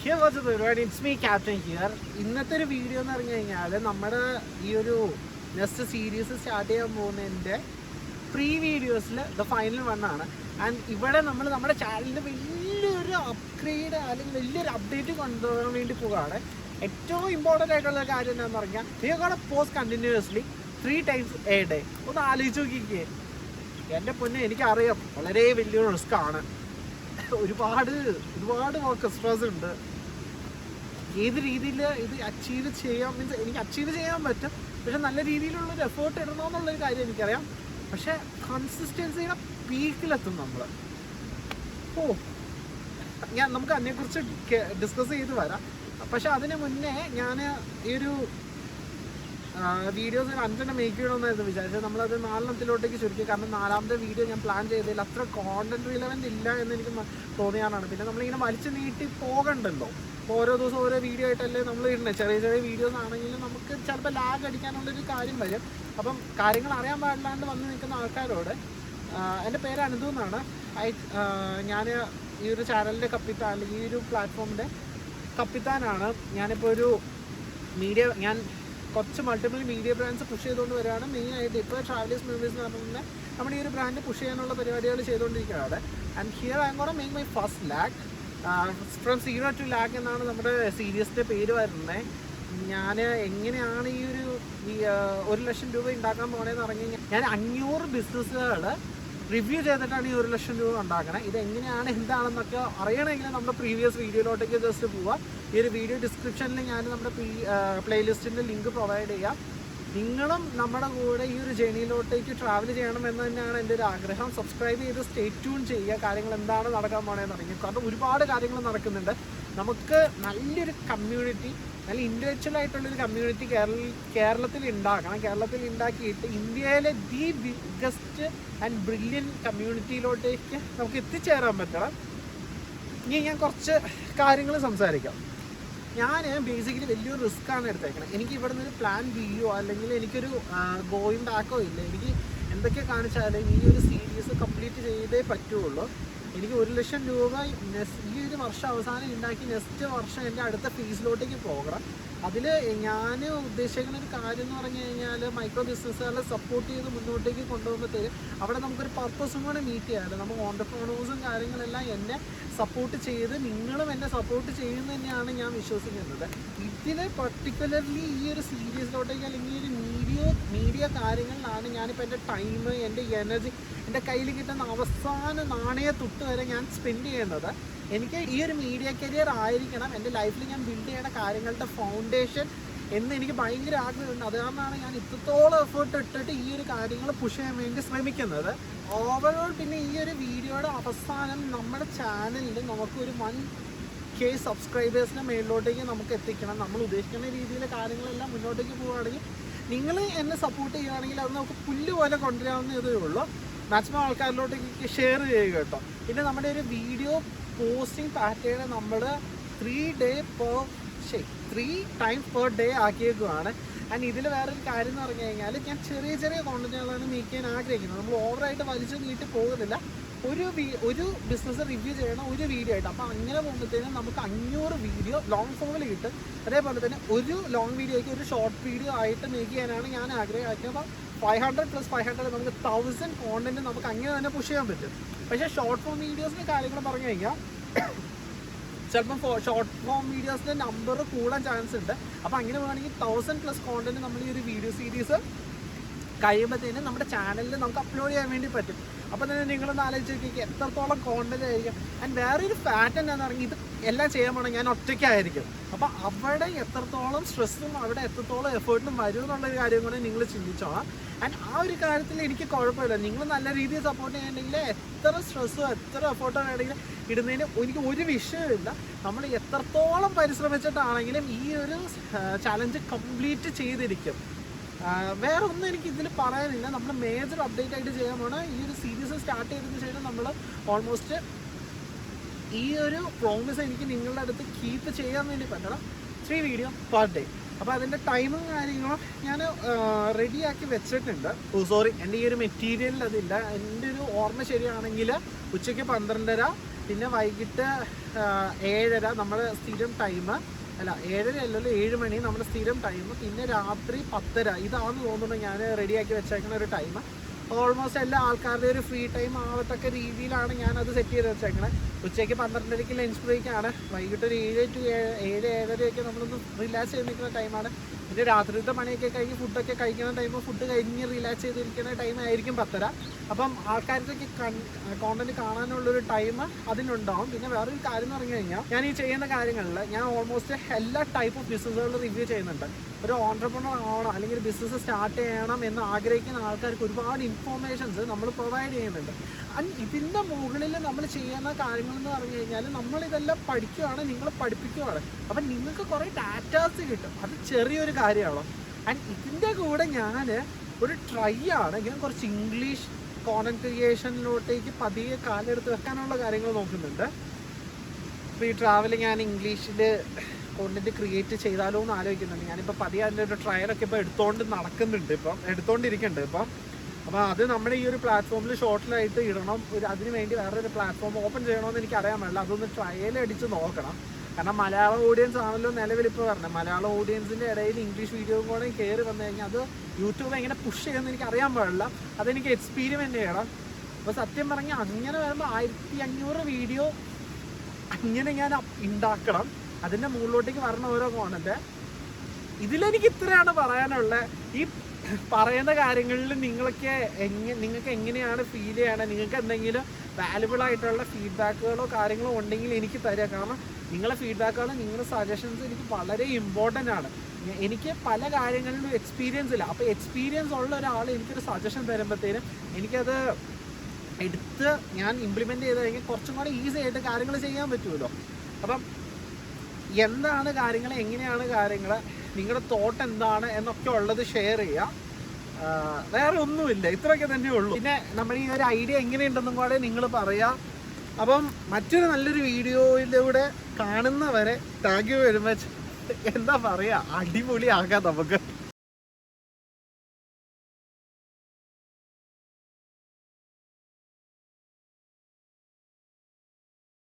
Here was everyone, it's me Captain here. ഇന്നത്തെ ഒരു video എന്ന് പറഞ്ഞു കഴിഞ്ഞാൽ നമ്മുടെ ഈ ഒരു നെക്സ്റ്റ് സീരീസ് സ്റ്റാർട്ട് ചെയ്യാൻ പോകുന്നതിൻ്റെ പ്രീ വീഡിയോസിൽ ദ ഫൈനൽ വണ്ണാണ്. ആൻഡ് ഇവിടെ നമ്മൾ നമ്മുടെ ചാനലിന് വലിയൊരു അപ്ഗ്രേഡ് അല്ലെങ്കിൽ വലിയൊരു അപ്ഡേറ്റ് കൊണ്ടുപോകാൻ വേണ്ടി പോവുകയാണ്. ഏറ്റവും ഇമ്പോർട്ടൻ്റ് ആയിട്ടുള്ള കാര്യം എന്താണെന്ന് പറഞ്ഞാൽ നിങ്ങൾ post continuously 3 times a day. ഒന്ന് ആലോചിച്ച് നോക്കിക്കേ. എൻ്റെ പൊന്നെ എനിക്കറിയാം വളരെ വലിയൊരു റിസ്ക് ആണ്. ഒരുപാട് സ്ട്രെസ് ഉണ്ട്. ഏത് രീതിയിൽ ഇത് അച്ചീവ് ചെയ്യാം മീൻസ് എനിക്ക് അച്ചീവ് ചെയ്യാൻ പറ്റും, പക്ഷെ നല്ല രീതിയിലുള്ളൊരു എഫേർട്ട് ഇടണമെന്നുള്ളൊരു കാര്യം എനിക്കറിയാം. പക്ഷെ കൺസിസ്റ്റൻസിയുടെ പീക്കിലെത്തും നമ്മൾ. നമുക്ക് അതിനെക്കുറിച്ച് ഡിസ്കസ് ചെയ്ത് വരാം. പക്ഷെ അതിന് മുന്നേ ഞാൻ ഈ ഒരു വീഡിയോസ് 5 മേക്ക് ചെയ്യണമെന്നായിരുന്നു വിചാരിച്ചത്. നമ്മളത് 4 ചുരുക്കി. കാരണം 4ാമത്തെ വീഡിയോ ഞാൻ പ്ലാൻ ചെയ്തതിൽ അത്ര കോണ്ടന്റ് റിലവൻ്റ് ഇല്ല എന്ന് എനിക്ക് തോന്നിയാണ്. പിന്നെ നമ്മളിങ്ങനെ വലിച്ചു നീട്ടി പോകണ്ടല്ലോ. ഓരോ ദിവസം ഓരോ വീഡിയോ ആയിട്ടല്ലേ നമ്മൾ ഇടുന്നത്. ചെറിയ വീഡിയോസ് ആണെങ്കിലും നമുക്ക് ചിലപ്പോൾ ലാഗ് അടിക്കാനുള്ളൊരു കാര്യം വരും. അപ്പം കാര്യങ്ങൾ അറിയാൻ പാടില്ലാണ്ട് വന്ന് നിൽക്കുന്ന ആൾക്കാരോട്, എൻ്റെ പേര് അനന്തു എന്നാണ്. ഞാൻ ഈ ഒരു ചാനലിൻ്റെ കപ്പിത്താൻ അല്ലെങ്കിൽ ഈ ഒരു പ്ലാറ്റ്ഫോമിൻ്റെ കപ്പിത്താനാണ്. ഞാനിപ്പോൾ ഒരു ഞാൻ കുറച്ച് മൾട്ടിപ്പിൾ മീഡിയ ബ്രാൻഡ്സ് പുഷ് ചെയ്തുകൊണ്ട് വരികയാണ്. മെയിനായിട്ട് ഇപ്പോൾ ട്രാവലേഴ്സ് മൂവീസ് എന്ന് പറഞ്ഞാൽ നമ്മുടെ ഈ ഒരു ബ്രാൻഡ് പുഷ് ചെയ്യാനുള്ള പരിപാടികൾ ചെയ്തുകൊണ്ടിരിക്കുകയാണ്. And here I am gonna make my first lakh from 0 to lakh എന്നാണ് നമ്മുടെ സീരീസിൻ്റെ പേര് വരുന്നത്. ഞാൻ എങ്ങനെയാണ് ഈ 1 ലക്ഷം രൂപ ഉണ്ടാക്കാൻ പോകണമെന്ന് പറഞ്ഞു കഴിഞ്ഞാൽ ഞാൻ 500 ബിസിനസ്സുകൾ റിവ്യൂ ചെയ്തിട്ടാണ് ഈ 1 ലക്ഷം രൂപ ഉണ്ടാക്കണത്. ഇതെങ്ങനെയാണ് എന്താണെന്നൊക്കെ അറിയണമെങ്കിൽ നമ്മുടെ പ്രീവിയസ് വീഡിയോയിലോട്ടേക്ക് ജസ്റ്റ് പോവാം. ഈ ഒരു വീഡിയോ ഡിസ്ക്രിപ്ഷനിൽ ഞാൻ നമ്മുടെ പ്ലേലിസ്റ്റിൻ്റെ ലിങ്ക് പ്രൊവൈഡ് ചെയ്യാം. നിങ്ങളും നമ്മുടെ കൂടെ ഈ ഒരു ജേണിയിലോട്ടേക്ക് ട്രാവൽ ചെയ്യണമെന്ന് തന്നെയാണ് എൻ്റെ ഒരു ആഗ്രഹം. സബ്സ്ക്രൈബ് ചെയ്ത് സ്റ്റേ ട്യൂൺ ചെയ്യുക. കാര്യങ്ങൾ എന്താണ് നടക്കാൻ പോകണമെന്ന് അറിയാം. കാരണം ഒരുപാട് കാര്യങ്ങൾ നടക്കുന്നുണ്ട്. നമുക്ക് നല്ലൊരു കമ്മ്യൂണിറ്റി, നല്ല ഇൻ്റലക്ച്വൽ ആയിട്ടുള്ളൊരു കമ്മ്യൂണിറ്റി കേരളത്തിൽ ഉണ്ടാക്കണം. കേരളത്തിൽ ഉണ്ടാക്കിയിട്ട് ഇന്ത്യയിലെ ദി ബിഗ്ഗസ്റ്റ് ആൻഡ് ബ്രില്യൻ കമ്മ്യൂണിറ്റിയിലോട്ടേക്ക് നമുക്ക് എത്തിച്ചേരാൻ പറ്റണം. ഇനി ഞാൻ കുറച്ച് കാര്യങ്ങൾ സംസാരിക്കാം. ഞാൻ ബേസിക്കലി വലിയൊരു റിസ്ക്കാണ് എടുത്തേക്കണം. എനിക്ക് ഇവിടെ നിന്നൊരു പ്ലാൻ ബിയോ അല്ലെങ്കിൽ എനിക്കൊരു ഗോയിങ് ബാക്കോ ഇല്ല. എനിക്ക് എന്തൊക്കെ കാണിച്ചാലും ഈ ഒരു സീരീസ് കംപ്ലീറ്റ് ചെയ്തേ പറ്റുള്ളൂ. എനിക്ക് 1 ലക്ഷം രൂപ ഈ ഒരു വർഷം അവസാനം ഉണ്ടാക്കി നെക്സ്റ്റ് വർഷം എൻ്റെ അടുത്ത ഫീസിലോട്ടേക്ക് പോകണം. അതിൽ ഞാൻ ഉദ്ദേശിക്കുന്ന ഒരു കാര്യം എന്ന് പറഞ്ഞു കഴിഞ്ഞാൽ മൈക്രോ ബിസിനസ്സുകളെ സപ്പോർട്ട് ചെയ്ത് മുന്നോട്ടേക്ക് കൊണ്ടുപോകുമ്പോഴത്തേക്ക് അവിടെ നമുക്കൊരു പർപ്പസും കൂടെ മീറ്റ് ചെയ്യാമല്ലോ. നമ്മൾ ഓൺടർപ്രണേഴ്സും കാര്യങ്ങളെല്ലാം എന്നെ സപ്പോർട്ട് ചെയ്ത് നിങ്ങളും എന്നെ സപ്പോർട്ട് ചെയ്യുന്നത് തന്നെയാണ് ഞാൻ വിശ്വസിക്കുന്നത്. ഇതിൽ പർട്ടിക്കുലർലി ഈ ഒരു സീരീസിലോട്ടേക്ക് അല്ലെങ്കിൽ ഈ ഒരു മീഡിയ കാര്യങ്ങളിലാണ് ഞാനിപ്പോൾ എൻ്റെ ടൈം, എൻ്റെ എനർജി, എൻ്റെ കയ്യിൽ കിട്ടുന്ന അവസാന നാണയ തൊട്ട് വരെ ഞാൻ സ്പെൻഡ് ചെയ്യുന്നത്. എനിക്ക് ഈ ഒരു മീഡിയ കരിയർ ആയിരിക്കണം എൻ്റെ ലൈഫിൽ ഞാൻ ബിൽഡ് ചെയ്യേണ്ട കാര്യങ്ങളുടെ ഫൗണ്ടേഷൻ എന്ന് എനിക്ക് ഭയങ്കര ആഗ്രഹമുണ്ട്. അത് കാരണമാണ് ഞാൻ ഇത്രത്തോളം എഫേർട്ട് ഇട്ടിട്ട് ഈ ഒരു കാര്യങ്ങൾ പുഷ് ചെയ്യാൻ വേണ്ടി ശ്രമിക്കുന്നത്. ഓവറോൾ പിന്നെ ഈ ഒരു വീഡിയോയുടെ അവസാനം നമ്മുടെ ചാനലിൽ നമുക്കൊരു 1K സബ്സ്ക്രൈബേഴ്സിൻ്റെ മേളിലോട്ടേക്ക് നമുക്ക് എത്തിക്കണം. നമ്മൾ ഉദ്ദേശിക്കുന്ന രീതിയിൽ കാര്യങ്ങളെല്ലാം മുന്നോട്ടേക്ക് പോവുകയാണെങ്കിൽ, നിങ്ങൾ എന്നെ സപ്പോർട്ട് ചെയ്യുകയാണെങ്കിൽ അത് നമുക്ക് പുല്ല് പോലെ കൊണ്ടുവരാവുന്നതേ ഉള്ളൂ. മാക്സിമം ആൾക്കാരിലോട്ടേക്ക് ഷെയർ ചെയ്യുക കേട്ടോ. പിന്നെ നമ്മുടെ ഒരു വീഡിയോ പോസ്റ്റിംഗ് പാറ്റേൺ നമ്മൾ 3 times per day ആക്കിയേക്കുവാണ്. ആൻഡ് ഇതിൽ വേറൊരു കാര്യം എന്ന് പറഞ്ഞു കഴിഞ്ഞാൽ ഞാൻ ചെറിയ കോണ്ടന്റുകളാണ് മേക്ക് ചെയ്യാൻ ആഗ്രഹിക്കുന്നത്. നമ്മൾ ഓവറായിട്ട് വലിച്ചു നീട്ടി പോകുന്നില്ല. ഒരു ബിസിനസ് റിവ്യൂ ചെയ്യണം ഒരു വീഡിയോ ആയിട്ട്. അപ്പോൾ അങ്ങനെ പോകുമ്പോഴത്തേനും നമുക്ക് 500 വീഡിയോ ലോങ് ഫോമിൽ കിട്ടും. അതേപോലെ തന്നെ ഒരു ലോങ് വീഡിയോയ്ക്ക് ഒരു ഷോർട്ട് വീഡിയോ ആയിട്ട് മേക്ക് ചെയ്യാനാണ് ഞാൻ ആഗ്രഹിക്കുന്നത്. അപ്പോൾ 500 + 500 നമുക്ക് 1000 കോണ്ടന്റ് നമുക്ക് അങ്ങനെ തന്നെ പുഷ് ചെയ്യാൻ പറ്റും. പക്ഷേ ഷോർട്ട് ഫോം വീഡിയോസിൻ്റെ കാര്യങ്ങൾ പറഞ്ഞു കഴിഞ്ഞാൽ ചിലപ്പം ഷോർട്ട് ഫോം വീഡിയോസിൻ്റെ നമ്പർ കൂടാൻ ചാൻസ് ഉണ്ട്. അപ്പോൾ അങ്ങനെ വേണമെങ്കിൽ 1000+ കോണ്ടന്റ് നമ്മൾ ഈ ഒരു വീഡിയോ സീരീസ് കഴിയുമ്പോഴത്തേനും നമ്മുടെ ചാനലിൽ നമുക്ക് അപ്ലോഡ് ചെയ്യാൻ വേണ്ടി പറ്റും. അപ്പോൾ തന്നെ നിങ്ങളൊന്ന് ആലോചിച്ച് നോക്കിക്കുക എത്രത്തോളം കോണ്ടന്റ് ആയിരിക്കും. ആൻഡ് വേറൊരു ഫാറ്റ് എന്താണെന്ന് പറഞ്ഞാൽ ഇത് എല്ലാം ചെയ്യാൻ പോകണം ഞാൻ ഒറ്റയ്ക്കായിരിക്കും. അപ്പോൾ അവിടെ എത്രത്തോളം സ്ട്രെസ്സും അവിടെ എത്രത്തോളം എഫേർട്ടും വരും എന്നുള്ളൊരു കാര്യം കൂടെ നിങ്ങൾ ചിന്തിച്ചോളാം. ആൻഡ് ആ ഒരു കാര്യത്തിൽ എനിക്ക് കുഴപ്പമില്ല. നിങ്ങൾ നല്ല രീതിയിൽ സപ്പോർട്ട് ചെയ്യുന്നുണ്ടെങ്കിൽ എത്ര സ്ട്രെസ്സോ എത്ര എഫേർട്ടോ വേണമെങ്കിലും ഇടുന്നതിന് എനിക്ക് ഒരു വിഷയമില്ല. നമ്മൾ എത്രത്തോളം പരിശ്രമിച്ചിട്ടാണെങ്കിലും ഈ ഒരു ചലഞ്ച് കംപ്ലീറ്റ് ചെയ്തിരിക്കും. വേറെ ഒന്നും എനിക്ക് ഇതിൽ പറയാനില്ല. നമ്മൾ മേജർ അപ്ഡേറ്റ് ആയിട്ട് ചെയ്യാൻ പോകണം. ഈ ഒരു സീരീസ് സ്റ്റാർട്ട് ചെയ്തതിന് ശേഷം നമ്മൾ ഓൾമോസ്റ്റ് ഈ ഒരു പ്രോമിസ് എനിക്ക് നിങ്ങളുടെ അടുത്ത് കീപ്പ് ചെയ്യാൻ വേണ്ടി പറ്റണം. 3 വീഡിയോ per day. അപ്പോൾ അതിൻ്റെ ടൈമും കാര്യങ്ങളും ഞാൻ റെഡിയാക്കി വെച്ചിട്ടുണ്ട്. സോറി, എൻ്റെ ഈ ഒരു മെറ്റീരിയലിൽ അതില്ല. എൻ്റെ ഒരു ഓർമ്മ ശരിയാണെങ്കിൽ ഉച്ചയ്ക്ക് 12:30 പിന്നെ വൈകിട്ട് 7:30 നമ്മുടെ സ്ഥിരം ടൈം, അല്ല 7:30 അല്ലല്ലോ 7 മണി നമ്മുടെ സ്ഥിരം ടൈം. പിന്നെ രാത്രി 10:30 ഇതാണെന്ന് തോന്നുന്നു ഞാൻ റെഡിയാക്കി വെച്ചേക്കുന്ന ഒരു ടൈം. ഓൾമോസ്റ്റ് എല്ലാ ആൾക്കാരുടെ ഒരു ഫ്രീ ടൈം ആവത്തക്ക രീതിയിലാണ് ഞാനത് സെറ്റ് ചെയ്ത് വെച്ചേക്കണേ. ഉച്ചയ്ക്ക് 12:30 ലഞ്ച് ബ്രേക്കാണ്. വൈകിട്ട് ഒരു 7 to 7:30 നമ്മളൊന്ന് റിലാക്സ് ചെയ്ത് നിൽക്കുന്ന ടൈമാണ്. പിന്നെ രാത്രിത്തെ പണിയൊക്കെ കഴിഞ്ഞ് ഫുഡൊക്കെ കഴിക്കുന്ന ടൈം, ഫുഡ് കഴിഞ്ഞ് റിലാക്സ് ചെയ്തിരിക്കുന്ന ടൈം ആയിരിക്കും 10:30. അപ്പം ആൾക്കാർക്ക് കോണ്ടന്റ് കാണാനുള്ളൊരു ടൈം അതിനുണ്ടാവും. പിന്നെ വേറൊരു കാര്യം എന്ന് പറഞ്ഞു കഴിഞ്ഞാൽ, ഞാൻ ഈ ചെയ്യുന്ന കാര്യങ്ങളിൽ ഞാൻ ഓൾമോസ്റ്റ് എല്ലാ ടൈപ്പ് ഓഫ് ബിസിനസ്സുകളും റിവ്യൂ ചെയ്യുന്നുണ്ട്. ഒരു ഓൺട്രപ്രണർ ആവണം അല്ലെങ്കിൽ ബിസിനസ് സ്റ്റാർട്ട് ചെയ്യണം എന്ന് ആഗ്രഹിക്കുന്ന ആൾക്കാർക്ക് ഒരുപാട് ഇൻഫോർമേഷൻസ് നമ്മൾ പ്രൊവൈഡ് ചെയ്യുന്നുണ്ട്. ഇതിൻ്റെ മുകളിൽ നമ്മൾ ചെയ്യുന്ന കാര്യങ്ങളെന്ന് പറഞ്ഞു കഴിഞ്ഞാൽ, നമ്മളിതെല്ലാം പഠിക്കുകയാണ്, നിങ്ങൾ പഠിപ്പിക്കുകയാണ്. അപ്പം നിങ്ങൾക്ക് കുറേ ഡാറ്റാസ് കിട്ടും. അത് ചെറിയൊരു കാര്യമാണോ. ആൻഡ് ഇതിൻ്റെ കൂടെ ഞാൻ ഒരു ട്രൈ ആണ്, ഞാൻ കുറച്ച് ഇംഗ്ലീഷ് കോണ്ടന്റ് ക്രിയേഷനിലോട്ടേക്ക് പതിയെ കാലെടുത്ത് വെക്കാനുള്ള കാര്യങ്ങൾ നോക്കുന്നുണ്ട്. അപ്പോൾ ഈ ട്രാവൽ ഞാൻ ഇംഗ്ലീഷിൽ കോണ്ടന്റ് ക്രിയേറ്റ് ചെയ്താലോ എന്ന് ആലോചിക്കുന്നുണ്ട്. ഞാനിപ്പോൾ പതിയെ അതിൻ്റെ ഒരു ട്രയലൊക്കെ ഇപ്പോൾ എടുത്തുകൊണ്ടിരിക്കുന്നുണ്ട് ഇപ്പം. അപ്പോൾ അത് നമ്മുടെ ഈ ഒരു പ്ലാറ്റ്ഫോമിൽ ഷോർട്ടിലായിട്ട് ഇടണം. അതിന് വേണ്ടി വേറൊരു പ്ലാറ്റ്ഫോം ഓപ്പൺ ചെയ്യണമെന്ന് എനിക്ക് അറിയാൻ പാടില്ല. അതൊന്ന് ട്രയൽ അടിച്ച് നോക്കണം. കാരണം മലയാളം ഓഡിയൻസ് ആണല്ലോ നിലവിലിപ്പോൾ പറഞ്ഞത്. മലയാളം ഓഡിയൻസിൻ്റെ ഇടയിൽ ഇംഗ്ലീഷ് വീഡിയോ കൂടെ കയറി വന്നു കഴിഞ്ഞാൽ അത് യൂട്യൂബ് എങ്ങനെ പുഷ് ചെയ്യുമെന്ന് എനിക്ക് അറിയാൻ പാടില്ല. അതെനിക്ക് എക്സ്പീരിമെൻ്റ് ചെയ്യണം. അപ്പോൾ സത്യം പറഞ്ഞാൽ അങ്ങനെ വരുമ്പോൾ 1500 വീഡിയോ അങ്ങനെ ഞാൻ ഉണ്ടാക്കണം. അതിൻ്റെ മുകളിലോട്ടേക്ക് വരണം ഓരോ കോണത്തെ. ഇതിലെനിക്ക് ഇത്രയാണ് പറയാനുള്ളത്. ഈ പറയുന്ന കാര്യങ്ങളിൽ നിങ്ങൾക്ക് എങ്ങനെയാണ് ഫീൽ ചെയ്യണത്, നിങ്ങൾക്ക് എന്തെങ്കിലും വാല്യുബിൾ ആയിട്ടുള്ള ഫീഡ്ബാക്കുകളോ കാര്യങ്ങളോ ഉണ്ടെങ്കിൽ എനിക്ക് തരിക. കാരണം നിങ്ങളുടെ ഫീഡ്ബാക്കുകൾ, നിങ്ങളുടെ സജഷൻസ് എനിക്ക് വളരെ ഇമ്പോർട്ടൻ്റ് ആണ്. എനിക്ക് പല കാര്യങ്ങളിലും എക്സ്പീരിയൻസ് ഇല്ല. അപ്പോൾ എക്സ്പീരിയൻസ് ഉള്ള ഒരാൾ എനിക്കൊരു സജഷൻ തരുമ്പോഴത്തേനും എനിക്കത് എടുത്ത് ഞാൻ ഇംപ്ലിമെൻ്റ് ചെയ്ത് കഴിഞ്ഞാൽ കുറച്ചും കൂടെ ഈസി ആയിട്ട് കാര്യങ്ങൾ ചെയ്യാൻ പറ്റുമല്ലോ. അപ്പം എന്താണ് കാര്യങ്ങൾ, എങ്ങനെയാണ് കാര്യങ്ങൾ, നിങ്ങളുടെ തോട്ട് എന്താണ് എന്നൊക്കെ ഉള്ളത് ഷെയർ ചെയ്യുക. വേറെ ഒന്നുമില്ല, ഇത്രയൊക്കെ തന്നെ ഉള്ളൂ. പിന്നെ നമ്മുടെ ഈ ഒരു ഐഡിയ എങ്ങനെയുണ്ടെന്നും കൂടെ നിങ്ങൾ പറയുക. അപ്പം മറ്റൊരു നല്ലൊരു വീഡിയോയിലൂടെ കാണുന്നവരെ താങ്ക് യു വെരി മച്ച്. എന്താ പറയുക, അടിപൊളിയാക്കാം നമുക്ക്.